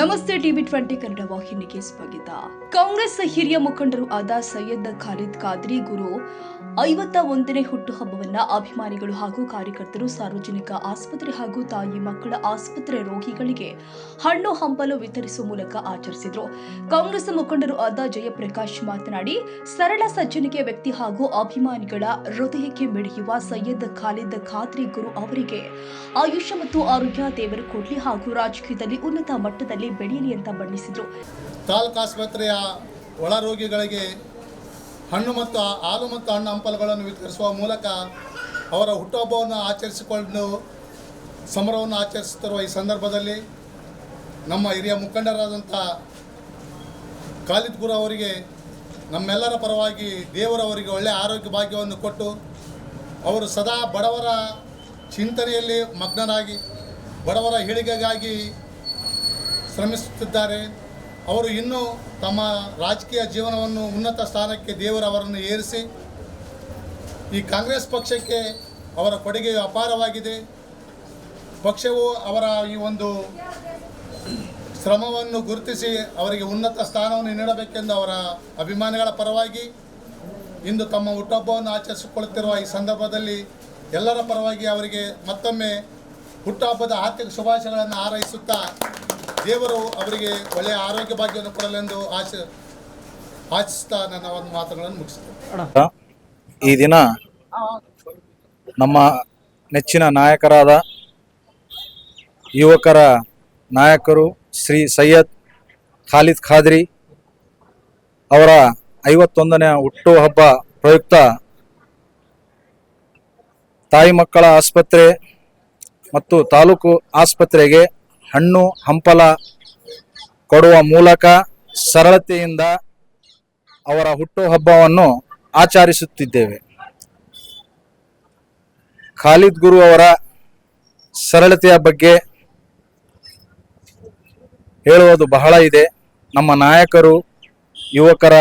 ನಮಸ್ತೆ ಟಿವಿ20 ಕನ್ನಡ ವಾಹಿನಿಗೆ ಸ್ವಾಗತ. ಕಾಂಗ್ರೆಸ್ ಹಿರಿಯ ಮುಖಂಡರು ಆದ ಸೈಯದ್ ಖಾಲಿದ್ ಖಾದ್ರಿ ಗುರು 51ನೇ ಹುಟ್ಟುಹಬ್ಬವನ್ನ ಅಭಿಮಾನಿಗಳು ಹಾಗೂ ಕಾರ್ಯಕರ್ತರು ಸಾರ್ವಜನಿಕ ಆಸ್ಪತ್ರೆ ಹಾಗೂ ತಾಯಿ ಮಕ್ಕಳ ಆಸ್ಪತ್ರೆ ರೋಗಿಗಳಿಗೆ ಹಣ್ಣು ಹಂಪಲು ವಿತರಿಸುವ ಮೂಲಕ ಆಚರಿಸಿದರು. ಕಾಂಗ್ರೆಸ್ ಮುಖಂಡರು ಆದ ಜಯಪ್ರಕಾಶ್ ಮಾತನಾಡಿ, ಸರಳ ಸಜ್ಜನಿಕೆ ವ್ಯಕ್ತಿ ಹಾಗೂ ಅಭಿಮಾನಿಗಳ ಹೃದಯಕ್ಕೆ ಮಿಡಿಯುವ ಸೈಯದ್ ಖಾಲಿದ್ ಖಾದ್ರಿ ಗುರು ಅವರಿಗೆ ಆಯುಷ್ಯ ಮತ್ತು ಆರೋಗ್ಯ ದೇವರು ಕೊಡಲಿ ಹಾಗೂ ರಾಜಕೀಯದಲ್ಲಿ ಉನ್ನತ ಮಟ್ಟದಲ್ಲಿ ಬೆಳೆಯಲಿ ಅಂತ ಬಣ್ಣಿಸಿದರು. ತಾಲೂಕು ಆಸ್ಪತ್ರೆಯ ಒಳ ರೋಗಿಗಳಿಗೆ ಹಣ್ಣು ಮತ್ತು ಹಾಲು ಮತ್ತು ಹಣ್ಣು ಹಂಪಲುಗಳನ್ನು ವಿತರಿಸುವ ಮೂಲಕ ಅವರ ಹುಟ್ಟುಹಬ್ಬವನ್ನು ಆಚರಿಸಿಕೊಂಡು ಸಂಭ್ರಮವನ್ನು ಆಚರಿಸುತ್ತಿರುವ ಈ ಸಂದರ್ಭದಲ್ಲಿ ನಮ್ಮ ಹಿರಿಯ ಮುಖಂಡರಾದಂಥ ಖಾಲಿದ್ ಗುರು ಅವರಿಗೆ ನಮ್ಮೆಲ್ಲರ ಪರವಾಗಿ ದೇವರವರಿಗೆ ಒಳ್ಳೆಯ ಆರೋಗ್ಯ ಭಾಗ್ಯವನ್ನು ಕೊಟ್ಟು ಅವರು ಸದಾ ಬಡವರ ಚಿಂತನೆಯಲ್ಲಿ ಮಗ್ನರಾಗಿ ಬಡವರ ಏಳಿಗೆಗಾಗಿ ಶ್ರಮಿಸುತ್ತಿದ್ದಾರೆ. ಅವರು ಇನ್ನೂ ತಮ್ಮ ರಾಜಕೀಯ ಜೀವನವನ್ನು ಉನ್ನತ ಸ್ಥಾನಕ್ಕೆ ದೇವರವರನ್ನು ಏರಿಸಿ ಈ ಕಾಂಗ್ರೆಸ್ ಪಕ್ಷಕ್ಕೆ ಅವರ ಕೊಡುಗೆಯು ಅಪಾರವಾಗಿದೆ. ಪಕ್ಷವು ಅವರ ಈ ಒಂದು ಶ್ರಮವನ್ನು ಗುರುತಿಸಿ ಅವರಿಗೆ ಉನ್ನತ ಸ್ಥಾನವನ್ನು ನೀಡಬೇಕೆಂದು ಅವರ ಅಭಿಮಾನಿಗಳ ಪರವಾಗಿ ಇಂದು ತಮ್ಮ ಹುಟ್ಟುಹಬ್ಬವನ್ನು ಆಚರಿಸಿಕೊಳ್ಳುತ್ತಿರುವ ಈ ಸಂದರ್ಭದಲ್ಲಿ ಎಲ್ಲರ ಪರವಾಗಿ ಅವರಿಗೆ ಮತ್ತೊಮ್ಮೆ ಹುಟ್ಟುಹಬ್ಬದ ಆರ್ಥಿಕ ಶುಭಾಶಯಗಳನ್ನು ಹಾರೈಸುತ್ತಾ ದೇವರು ಅವರಿಗೆ ಒಳ್ಳೆಯ ಆರೋಗ್ಯ ಭಾಗ್ಯವನ್ನು ಕೊಡಲೆಂದು ಆಶಿಸ್ತಾ ನನ್ನ ಒಂದು ಮಾತುಗಳನ್ನು ಮುಗಿಸ್ತೇನೆ. ಈ ದಿನ ನಮ್ಮ ನೆಚ್ಚಿನ ನಾಯಕರಾದ ಯುವಕರ ನಾಯಕರು ಶ್ರೀ ಸೈಯದ್ ಖಾಲಿದ್ ಖಾದ್ರಿ ಅವರ 51ನೇ ಹುಟ್ಟುಹಬ್ಬ ಪ್ರಯುಕ್ತ ತಾಯಿ ಮಕ್ಕಳ ಆಸ್ಪತ್ರೆ ಮತ್ತು ತಾಲೂಕು ಆಸ್ಪತ್ರೆಗೆ ಹಣ್ಣು ಹಂಪಲ ಕೊಡುವ ಮೂಲಕ ಸರಳತೆಯಿಂದ ಅವರ ಹುಟ್ಟುಹಬ್ಬವನ್ನು ಆಚರಿಸುತ್ತಿದ್ದೇವೆ. ಖಾಲಿದ್ ಗುರು ಅವರ ಸರಳತೆಯ ಬಗ್ಗೆ ಹೇಳುವುದು ಬಹಳ ಇದೆ. ನಮ್ಮ ನಾಯಕರು ಯುವಕರ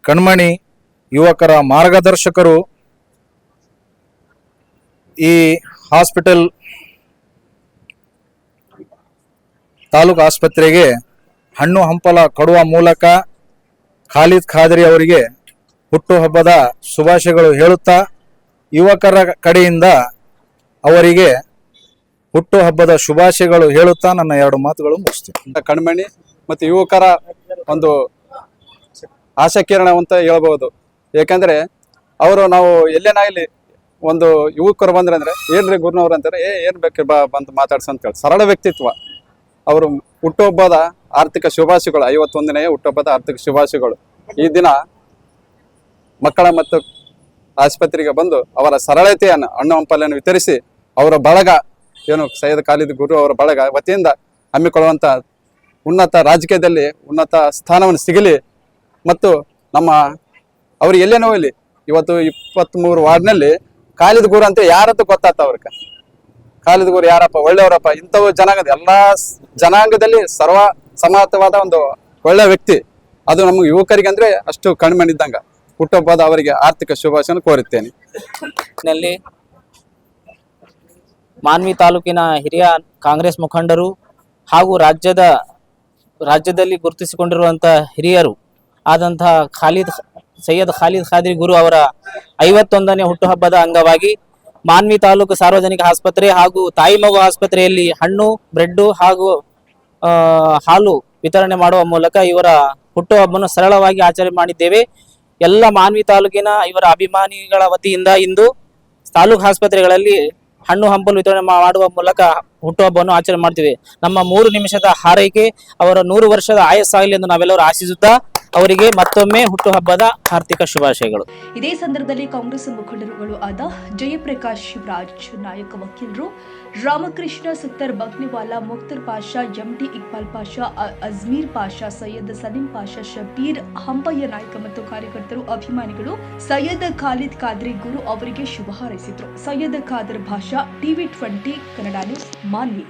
ಕಣ್ಮಣಿ, ಯುವಕರ ಮಾರ್ಗದರ್ಶಕರು. ಈ ಹಾಸ್ಪಿಟಲ್ ತಾಲೂಕು ಆಸ್ಪತ್ರೆಗೆ ಹಣ್ಣು ಹಂಪಲ ಕೊಡುವ ಮೂಲಕ ಖಾಲಿದ್ ಖಾದ್ರಿ ಅವರಿಗೆ ಹುಟ್ಟುಹಬ್ಬದ ಶುಭಾಶಯಗಳು ಹೇಳುತ್ತಾ ಯುವಕರ ಕಡೆಯಿಂದ ಅವರಿಗೆ ಹುಟ್ಟುಹಬ್ಬದ ಶುಭಾಶಯಗಳು ಹೇಳುತ್ತಾ ನನ್ನ ಎರಡು ಮಾತುಗಳು ಮುಗಿಸ್ತೀನಿ. ಕಣ್ಮಣಿ ಮತ್ತು ಯುವಕರ ಒಂದು ಆಶಾಕಿರಣ ಅಂತ ಹೇಳ್ಬೋದು. ಏಕೆಂದರೆ ಅವರು ನಾವು ಎಲ್ಲೇನಾಗಲಿ ಒಂದು ಯುವಕರು ಬಂದ್ರೆ ಅಂದರೆ ಏನ್ರಿ ಗುರುನವ್ರು ಅಂತಾರೆ, ಏನು ಬೇಕು ಬಂದು ಮಾತಾಡ್ಸ ಅಂತ ಹೇಳಿ ಸರಳ ವ್ಯಕ್ತಿತ್ವ. ಅವರು ಹುಟ್ಟುಹಬ್ಬದ ಆರ್ಥಿಕ ಶುಭಾಶಯಗಳು, 51ನೇ ಹುಟ್ಟುಹಬ್ಬದ ಆರ್ಥಿಕ ಶುಭಾಶಯಗಳು. ಈ ದಿನ ಮಕ್ಕಳ ಮತ್ತು ಆಸ್ಪತ್ರೆಗೆ ಬಂದು ಅವರ ಸರಳತೆಯನ್ನು ಹಣ್ಣು ಹಂಪಲನ್ನು ವಿತರಿಸಿ ಅವರ ಬಳಗ ಏನು ಸೈಯದ್ ಖಾಲಿದ್ ಗುರು ಅವರ ಬಳಗ ವತಿಯಿಂದ ಹಮ್ಮಿಕೊಳ್ಳುವಂಥ ಉನ್ನತ ರಾಜಕೀಯದಲ್ಲಿ ಉನ್ನತ ಸ್ಥಾನವನ್ನು ಸಿಗಲಿ ಮತ್ತು ನಮ್ಮ ಅವರು ಎಲ್ಲೇ ನೋವಲಿ ಇವತ್ತು 23 ವಾರ್ಡ್ನಲ್ಲಿ ಖಾಲಿದ್ ಗುರು ಅಂತ ಯಾರಂತ ಗೊತ್ತಾಗ್ತ ಅವ್ರಿಗೆ. ಖಾಲಿದ್ ಗುರು ಯಾರಪ್ಪ, ಒಳ್ಳೆಯವರಪ್ಪ, ಇಂಥವು ಜನಾಂಗದ ಎಲ್ಲ ಜನಾಂಗದಲ್ಲಿ ಸರ್ವ ಸಮಾನವಾದ ಒಂದು ಒಳ್ಳೆ ವ್ಯಕ್ತಿ. ಅದು ನಮ್ಗೆ ಯುವಕರಿಗೆ ಅಂದ್ರೆ ಅಷ್ಟು ಕಣ್ಮಣಿದ್ದಂಗ. ಹುಟ್ಟುಹಬ್ಬದ ಅವರಿಗೆ ಆರ್ಥಿಕ ಶುಭಾಶಯ ಕೋರುತ್ತೇನೆ. ನಲ್ಲಿ ಮಾನ್ವಿ ತಾಲೂಕಿನ ಹಿರಿಯ ಕಾಂಗ್ರೆಸ್ ಮುಖಂಡರು ಹಾಗೂ ರಾಜ್ಯದಲ್ಲಿ ಗುರುತಿಸಿಕೊಂಡಿರುವಂತಹ ಹಿರಿಯರು ಆದಂತಹ ಸೈಯದ್ ಖಾಲಿದ್ ಖಾದ್ರಿ ಗುರು ಅವರ 51ನೇ ಹುಟ್ಟುಹಬ್ಬದ ಅಂಗವಾಗಿ ಮಾನ್ವಿ ತಾಲೂಕು ಸಾರ್ವಜನಿಕ ಆಸ್ಪತ್ರೆ ಹಾಗೂ ತಾಯಿ ಮಗು ಆಸ್ಪತ್ರೆಯಲ್ಲಿ ಹಣ್ಣು, ಬ್ರೆಡ್ ಹಾಗೂ ಹಾಲು ವಿತರಣೆ ಮಾಡುವ ಮೂಲಕ ಇವರ ಹುಟ್ಟುಹಬ್ಬವನ್ನು ಸರಳವಾಗಿ ಆಚರಣೆ ಮಾಡಿದ್ದೇವೆ. ಎಲ್ಲ ಮಾನ್ವಿ ತಾಲೂಕಿನ ಇವರ ಅಭಿಮಾನಿಗಳ ವತಿಯಿಂದ ಇಂದು ತಾಲೂಕು ಆಸ್ಪತ್ರೆಗಳಲ್ಲಿ ಹಣ್ಣು ಹಂಪಲು ವಿತರಣೆ ಮಾಡುವ ಮೂಲಕ ಹುಟ್ಟುಹಬ್ಬವನ್ನು ಆಚರಣೆ ಮಾಡ್ತೀವಿ. ನಮ್ಮ 3 ನಿಮಿಷದ ಹಾರೈಕೆ ಅವರ 100 ವರ್ಷದ ಆಯಸ್ಸಾಗಲಿ ಎಂದು ನಾವೆಲ್ಲರೂ ಆಶಿಸುತ್ತಾ ಅವರಿಗೆ ಮತ್ತೊಮ್ಮೆ ಹುಟ್ಟುಹಬ್ಬದ ಆರ್ಥಿಕ ಶುಭಾಶಯಗಳು. ಇದೇ ಸಂದರ್ಭದಲ್ಲಿ ಕಾಂಗ್ರೆಸ್ ಮುಖಂಡರುಗಳು ಆದ ಜಯಪ್ರಕಾಶ್ ಶಿವರಾಜ್, ನಾಯಕ ವಕೀಲರು ರಾಮಕೃಷ್ಣ ಸುತ್ತರ್ ಬಗ್ನಿವಾಲಾ, ಮುಖ್ತರ್ ಪಾಷಾ, ಎಂಟಿ ಇಕ್ಬಾಲ್ ಪಾಷಾ, ಅಜ್ಮೀರ್ ಪಾಷಾ, ಸೈಯದ್ ಸಲೀಂ ಪಾಷಾ, ಶಬೀರ್, ಹಂಪಯ್ಯ ನಾಯಕ ಮತ್ತು ಕಾರ್ಯಕರ್ತರು ಅಭಿಮಾನಿಗಳು ಸೈಯದ್ ಖಾಲಿದ್ ಖಾದ್ರಿ ಗುರು ಅವರಿಗೆ ಶುಭ ಹಾರೈಸಿದರು. ಸೈಯದ್ ಖಾದರ್ ಭಾಷಾ, ಟಿವಿ20 ಕನ್ನಡ ನ್ಯೂಸ್, ಮಾನ್ವಿ.